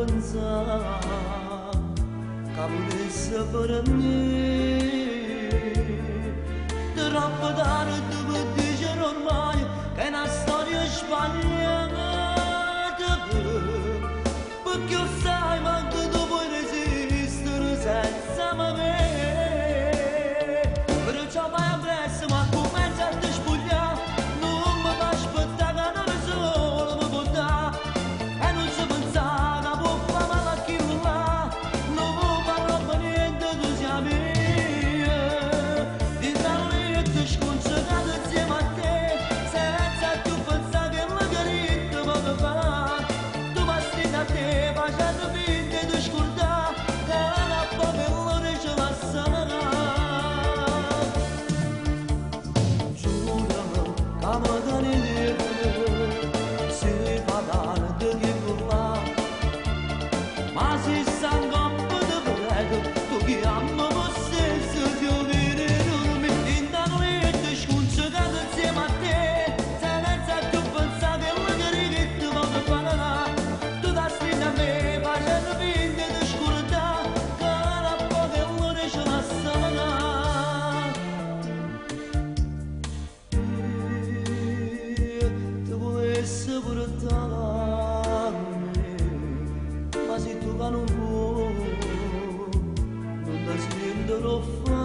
pensar que volesse per me. Troppo tardi per dire ormai che è una storia sbagliata, perché sai manco tu puoi resistere senza me. Perciò vai appresso ma comincia a ti spogliare, non mi fa aspettare che non solo mi può dare, e non si pensa che può fare male a chi non va, non farò per niente tu sia mia. Ti sarò io e ti sconcertato insieme a te, senza più pensare che la carita poco fa. Tu basti da te facendo finta di scordare che la poca l'ora ce la sarà. Ma se sangue un po' di prego, tu che ama lo stesso ti viene dormi. Intanto io ti sconcertato insieme a te, senza più pensare che la caricetta poco farà. Tu da strida a me facendo finta di scordare che la poca l'ora ce la sarà. Ti volessi portarmi, ma se tu che non vuoi, non ti sentirò fare.